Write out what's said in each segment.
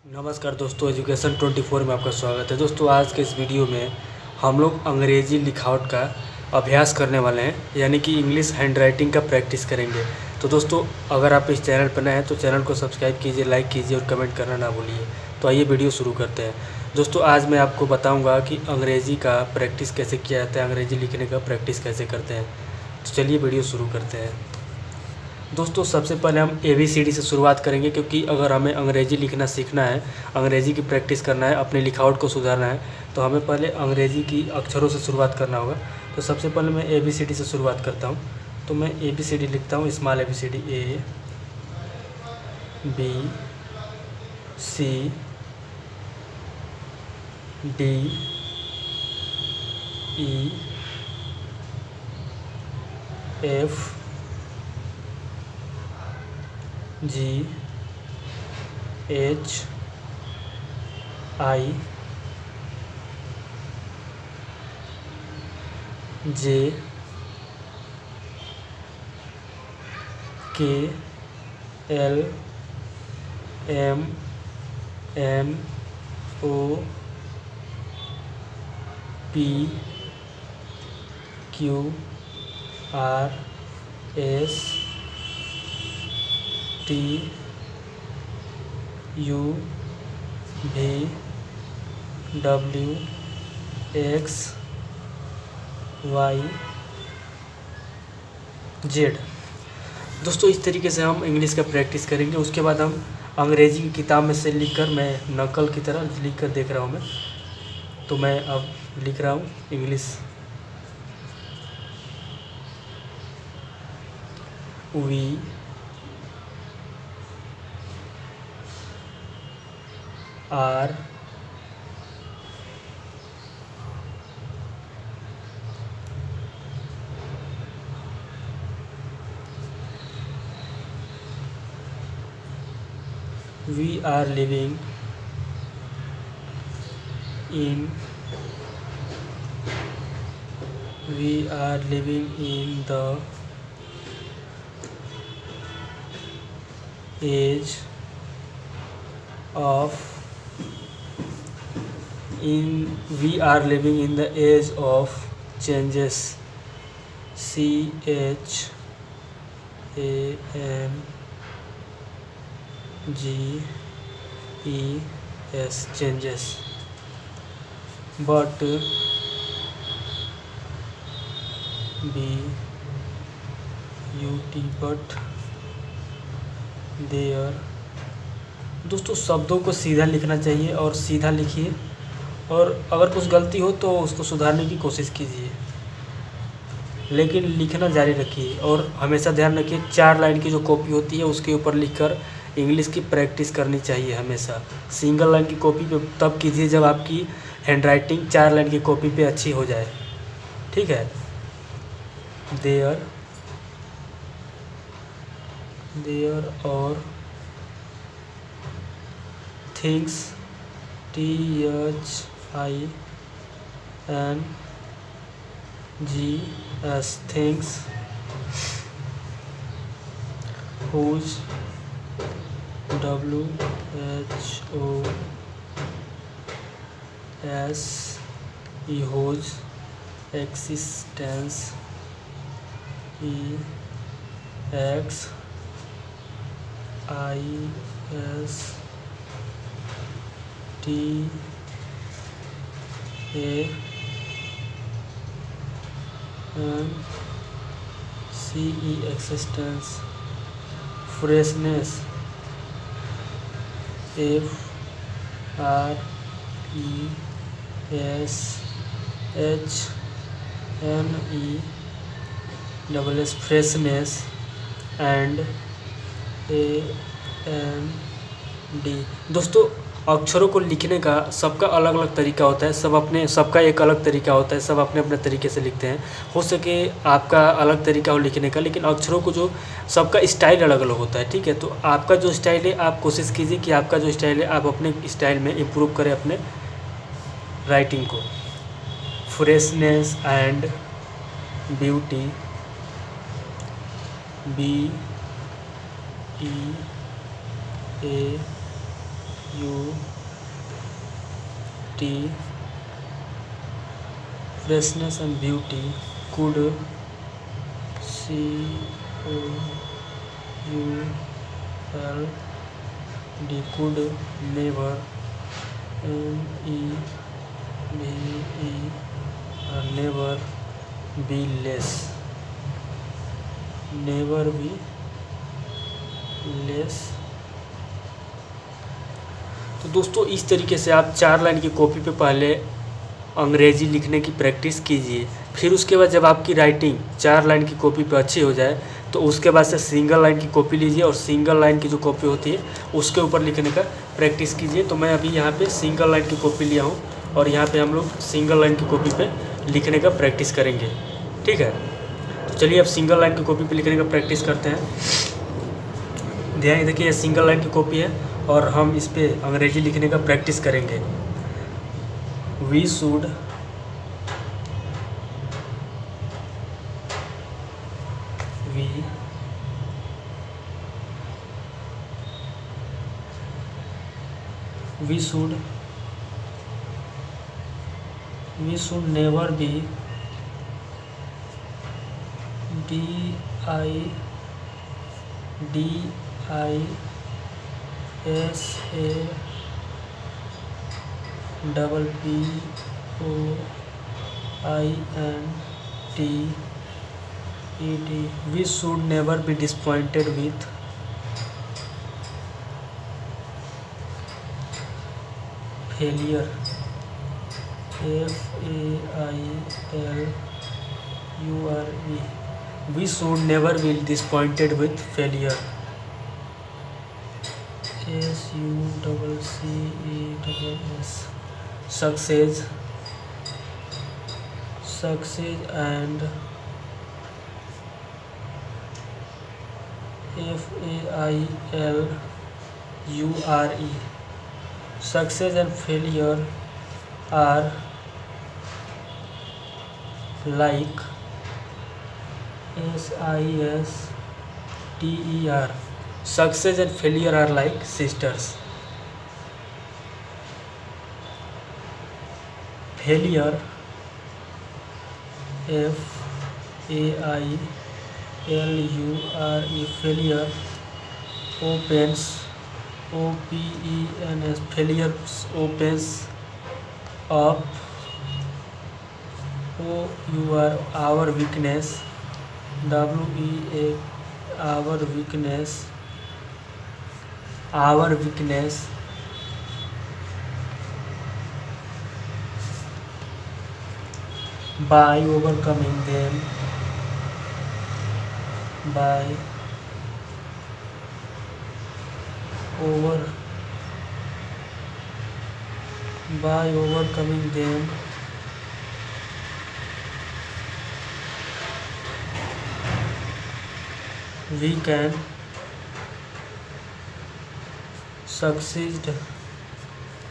नमस्कार दोस्तों, एजुकेशन 24 में आपका स्वागत है। दोस्तों, आज के इस वीडियो में हम लोग अंग्रेज़ी लिखावट का अभ्यास करने वाले हैं, यानी कि इंग्लिश हैंडराइटिंग का प्रैक्टिस करेंगे। तो दोस्तों, अगर आप इस चैनल पर नए हैं तो चैनल को सब्सक्राइब कीजिए, लाइक कीजिए और कमेंट करना ना भूलिए। तो आइए वीडियो शुरू करते हैं। दोस्तों, आज मैं आपको बताऊँगा कि अंग्रेज़ी का प्रैक्टिस कैसे किया जाता है, अंग्रेज़ी लिखने का प्रैक्टिस कैसे करते हैं। तो चलिए वीडियो शुरू करते हैं। दोस्तों, सबसे पहले हम ABCD से शुरुआत करेंगे, क्योंकि अगर हमें अंग्रेज़ी लिखना सीखना है, अंग्रेज़ी की प्रैक्टिस करना है, अपनी लिखावट को सुधारना है, तो हमें पहले अंग्रेज़ी की अक्षरों से शुरुआत करना होगा। तो सबसे पहले मैं ABCD से शुरुआत करता हूँ। तो मैं ABCD लिखता हूँ, small ABCD A B C D E F G H I J K L M N O P Q R S T U V W X Y Z। दोस्तों, इस तरीके से हम इंग्लिश का प्रैक्टिस करेंगे। उसके बाद हम अंग्रेज़ी की किताब में से लिखकर, मैं नकल की तरह लिख कर देख रहा हूँ मैं। तो मैं अब लिख रहा हूँ English. We are living in the age of we are living in the age of changes. CHANGES, changes. But but there। दोस्तों, शब्दों को सीधा लिखना चाहिए और सीधा लिखिए, और अगर कुछ गलती हो तो उसको सुधारने की कोशिश कीजिए, लेकिन लिखना जारी रखिए। और हमेशा ध्यान रखिए, 4 लाइन की जो कॉपी होती है उसके ऊपर लिखकर इंग्लिश की प्रैक्टिस करनी चाहिए हमेशा। सिंगल लाइन की कॉपी पे तब कीजिए जब आपकी हैंडराइटिंग 4 लाइन की कॉपी पे अच्छी हो जाए। ठीक है। देयर और things, THINGS, things, whose, WHOS, whose, existence, EXISTENCE, existence, freshness, FRESHNESS, freshness, and AND। दोस्तों, अक्षरों को लिखने का सबका अलग अलग तरीका होता है, सबका एक अलग तरीका होता है, सब अपने अपने तरीके से लिखते हैं। हो सके आपका अलग तरीका हो लिखने का, लेकिन अक्षरों को जो सबका स्टाइल अलग अलग होता है। ठीक है। तो आपका जो स्टाइल है, आप कोशिश कीजिए कि आपका जो स्टाइल है आप अपने स्टाइल में इम्प्रूव करें अपने राइटिंग को। Freshness and beauty, BEAUTY, T, freshness and beauty, could, could, never, never be less, never be less। तो दोस्तों इस तरीके से आप 4 लाइन की कॉपी पे पहले अंग्रेजी लिखने की प्रैक्टिस कीजिए। फिर उसके बाद जब आपकी राइटिंग 4 लाइन की कॉपी पे अच्छी हो जाए तो उसके बाद से सिंगल लाइन की कॉपी लीजिए और सिंगल लाइन की जो कॉपी होती है उसके ऊपर लिखने का प्रैक्टिस कीजिए। तो मैं अभी यहाँ पे सिंगल लाइन की कॉपी लिया हूँ और यहाँ पे हम लोग सिंगल लाइन की कॉपी पे लिखने का प्रैक्टिस करेंगे, ठीक है। तो चलिए अब सिंगल लाइन की कॉपी पे लिखने का प्रैक्टिस करते हैं। ध्यान देखिए ये सिंगल लाइन की कॉपी है और हम इस पर अंग्रेजी लिखने का प्रैक्टिस करेंगे। We should never be disappointed. We should never be disappointed with failure. failure. We should never be disappointed with failure. success. Success and failure. Success and failure are like sister. Success and failure are like sisters. Failure, failure opens, failure opens up our weakness, our weakness by overcoming them, we can succeed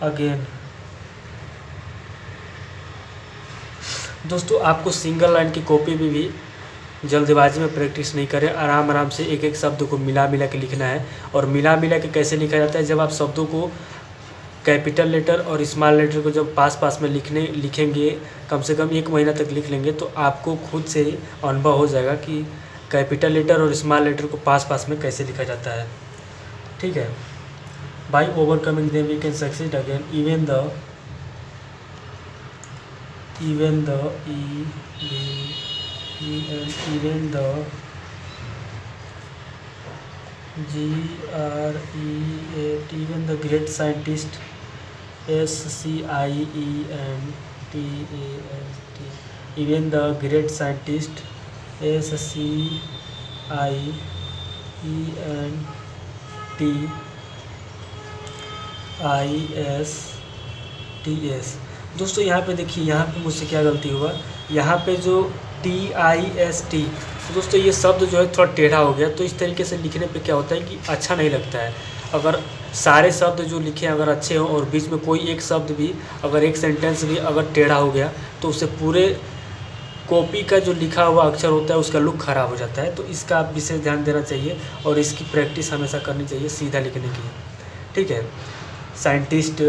again। दोस्तों आपको single line की copy में भी जल्दबाजी में practice नहीं करें, आराम से एक एक शब्द को मिला के लिखना है। और मिला के कैसे लिखा जाता है, जब आप शब्दों को कैपिटल लेटर और स्मॉल लेटर को जब पास में लिखेंगे, कम से कम 1 महीना तक लिख लेंगे तो आपको खुद से ही अनुभव हो जाएगा कि कैपिटल लेटर और स्मॉल लेटर को पास में कैसे लिखा जाता है, ठीक है। By overcoming them we can succeed again even the great scientist even the great scientist scientist। दोस्तों यहाँ पे देखिए, यहाँ पे मुझसे क्या गलती हुआ, यहाँ पे जो TIST, तो दोस्तों ये शब्द जो है थोड़ा टेढ़ा हो गया। तो इस तरीके से लिखने पे क्या होता है कि अच्छा नहीं लगता है। अगर सारे शब्द जो लिखे अगर अच्छे हों और बीच में कोई एक शब्द भी, अगर एक सेंटेंस भी अगर टेढ़ा हो गया तो उससे पूरे कॉपी का जो लिखा हुआ अक्षर होता है उसका लुक ख़राब हो जाता है। तो इसका आप विशेष ध्यान देना चाहिए और इसकी प्रैक्टिस हमेशा करनी चाहिए सीधा लिखने की, ठीक है। Scientist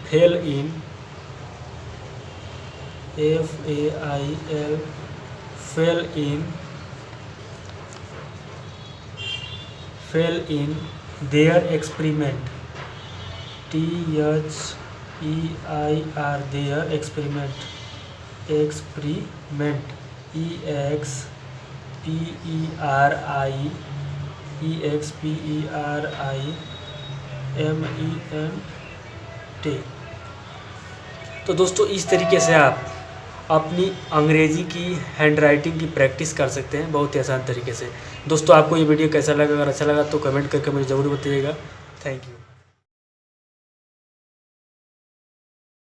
fail in FAIL fail in their experiment THEIR their experiment EXPERIMENT। तो दोस्तों इस तरीके से आप अपनी अंग्रेजी की हैंड राइटिंग की प्रैक्टिस कर सकते हैं बहुत ही आसान तरीके से। दोस्तों आपको ये वीडियो कैसा लगा? अगर अच्छा लगा तो कमेंट करके मुझे ज़रूर बताइएगा। Thank you.